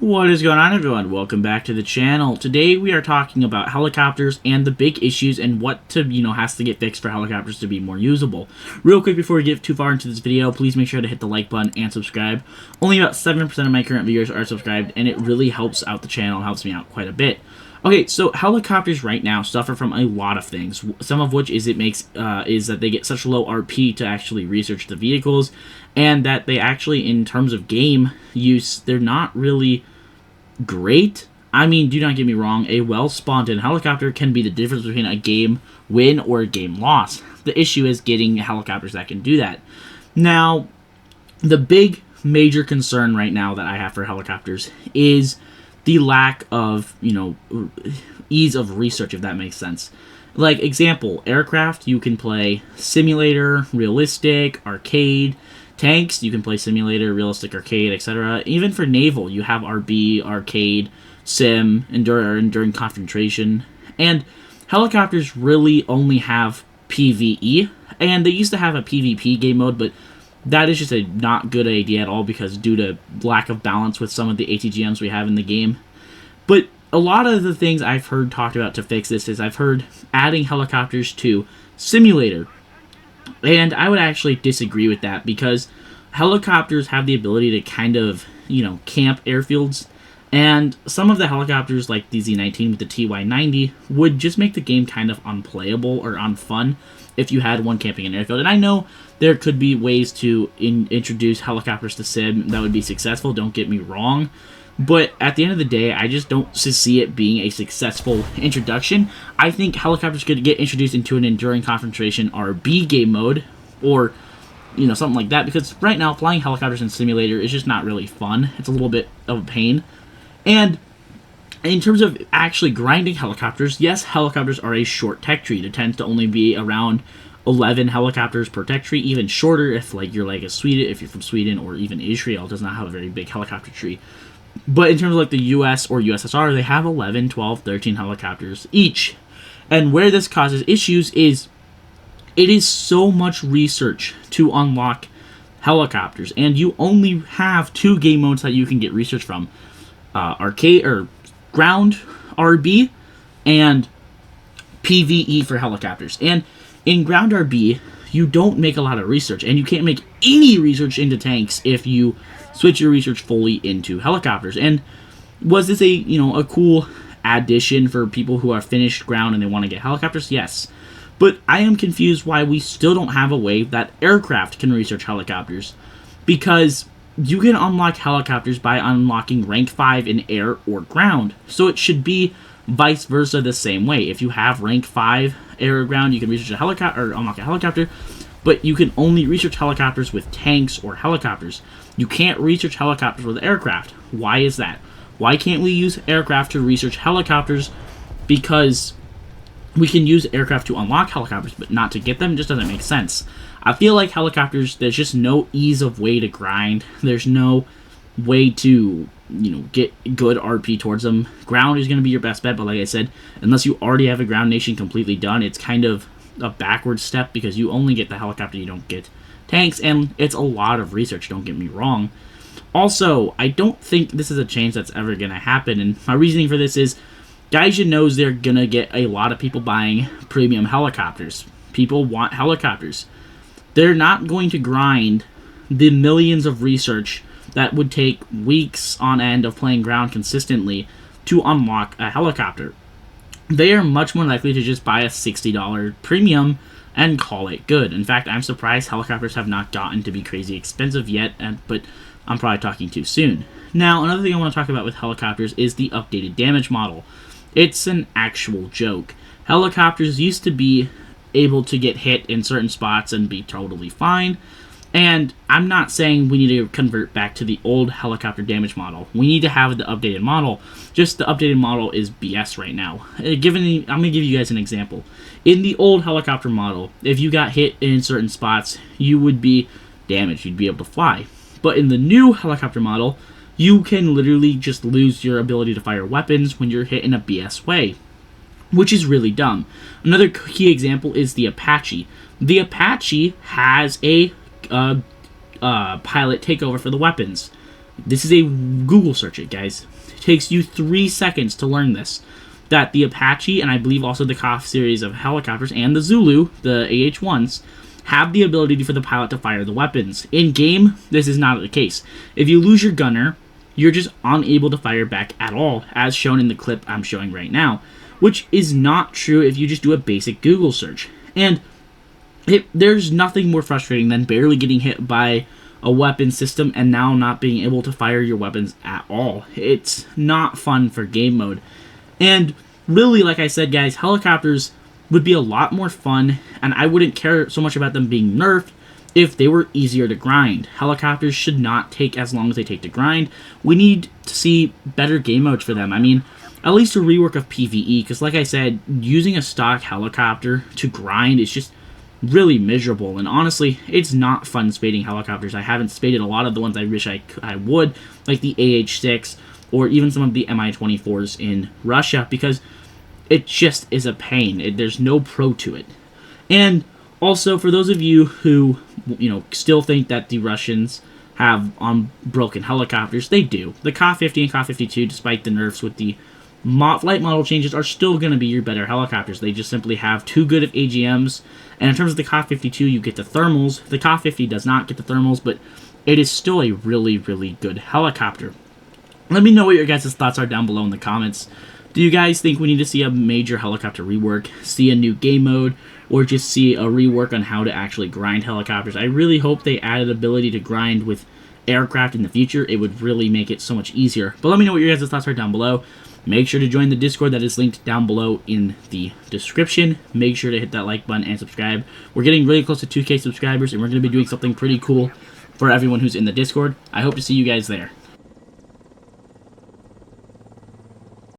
What is going on, everyone? Welcome back to the channel. Today we are talking about helicopters and the big issues and what has to get fixed for helicopters to be more usable. Real quick before we get too far into this video, please make sure to hit the like button and subscribe. Only about 7% of my current viewers are subscribed, and it really helps out the channel and helps me out quite a bit. Okay, so helicopters right now suffer from a lot of things. Some of which is that they get such low RP to actually research the vehicles, and that they actually, in terms of game use, they're not really great. I mean, do not get me wrong, a well-spawned in helicopter can be the difference between a game win or a game loss. The issue is getting helicopters that can do that. Now, the big major concern right now that I have for helicopters is the lack of, ease of research, if that makes sense. Like, example, aircraft, you can play simulator, realistic, arcade. Tanks, you can play simulator, realistic, arcade, etc. Even for naval, you have RB, arcade, sim, enduring concentration. And helicopters really only have PvE, and they used to have a PvP game mode, but that is just a not good idea at all because due to lack of balance with some of the ATGMs we have in the game. But a lot of the things I've heard talked about to fix this is I've heard adding helicopters to simulator. And I would actually disagree with that because helicopters have the ability to kind of, camp airfields. And some of the helicopters, like the Z-19 with the TY-90, would just make the game kind of unplayable or unfun if you had one camping an airfield. And I know there could be ways to introduce helicopters to Sim that would be successful, don't get me wrong. But at the end of the day, I just don't see it being a successful introduction. I think helicopters could get introduced into an enduring concentration RB game mode, or, something like that. Because right now, flying helicopters in simulator is just not really fun. It's a little bit of a pain. And in terms of actually grinding helicopters, yes, helicopters are a short tech tree. It tends to only be around 11 helicopters per tech tree, even shorter if if you're from Sweden, or even Israel does not have a very big helicopter tree. But in terms of like the US or USSR, they have 11, 12, 13 helicopters each. And where this causes issues is it is so much research to unlock helicopters. And you only have 2 game modes that you can get research from. Arcade or ground RB and PvE for helicopters. And in ground RB, you don't make a lot of research. And you can't make any research into tanks if you switch your research fully into helicopters. And was this a cool addition for people who are finished ground and they want to get helicopters? Yes. But I am confused why we still don't have a way that aircraft can research helicopters. Because you can unlock helicopters by unlocking rank 5 in air or ground. So it should be vice versa the same way. If you have rank 5 air or ground, you can research a helicopter or unlock a helicopter. But you can only research helicopters with tanks or helicopters. You can't research helicopters with aircraft. Why is that? Why can't we use aircraft to research helicopters? Because we can use aircraft to unlock helicopters, but not to get them. It just doesn't make sense. I feel like helicopters, there's just no ease of way to grind. There's no way to, get good RP towards them. Ground is going to be your best bet, but like I said, unless you already have a ground nation completely done, it's kind of a backward step because you only get the helicopter, you don't get tanks, and it's a lot of research, don't get me wrong. Also, I don't think this is a change that's ever going to happen, and my reasoning for this is Gaijin knows they're going to get a lot of people buying premium helicopters. People want helicopters. They're not going to grind the millions of research that would take weeks on end of playing ground consistently to unlock a helicopter. They are much more likely to just buy a $60 premium and call it good. In fact, I'm surprised helicopters have not gotten to be crazy expensive yet, but I'm probably talking too soon. Now, another thing I want to talk about with helicopters is the updated damage model. It's an actual joke. Helicopters used to be able to get hit in certain spots and be totally fine. And I'm not saying we need to convert back to the old helicopter damage model. We need to have the updated model. Just the updated model is BS right now. I'm going to give you guys an example. In the old helicopter model, if you got hit in certain spots, you would be damaged. You'd be able to fly. But in the new helicopter model, you can literally just lose your ability to fire weapons when you're hit in a BS way, which is really dumb. Another key example is the Apache. The Apache has a pilot takeover for the weapons. This is a Google search it, guys. It takes you 3 seconds to learn this. That the Apache, and I believe also the KOF series of helicopters, and the Zulu, the AH-1s, have the ability for the pilot to fire the weapons. In game, this is not the case. If you lose your gunner, you're just unable to fire back at all, as shown in the clip I'm showing right now, which is not true if you just do a basic Google search. And there's nothing more frustrating than barely getting hit by a weapon system and now not being able to fire your weapons at all. It's not fun for game mode. And really, like I said, guys, helicopters would be a lot more fun, and I wouldn't care so much about them being nerfed if they were easier to grind. Helicopters should not take as long as they take to grind. We need to see better game modes for them. I mean, at least a rework of PvE, because like I said, using a stock helicopter to grind is just really miserable, and honestly, it's not fun spading helicopters. I haven't spaded a lot of the ones I wish I would, like the AH-6, or even some of the Mi-24s in Russia, because it just is a pain. There's no pro to it. And also, for those of you who, still think that the Russians have broken helicopters, they do. The KOF-50 and KOF-52, despite the nerfs with the flight model changes, are still going to be your better helicopters. They just simply have too good of AGMs. And in terms of the KOF-52, you get the thermals. The KOF-50 does not get the thermals, but it is still a really, really good helicopter. Let me know what your guys' thoughts are down below in the comments. Do you guys think we need to see a major helicopter rework, see a new game mode, or just see a rework on how to actually grind helicopters? I really hope they added ability to grind with aircraft in the future. It would really make it so much easier. But let me know what your guys' thoughts are down below. Make sure to join the Discord that is linked down below in the description. Make sure to hit that like button and subscribe. We're getting really close to 2K subscribers, and we're going to be doing something pretty cool for everyone who's in the Discord. I hope to see you guys there.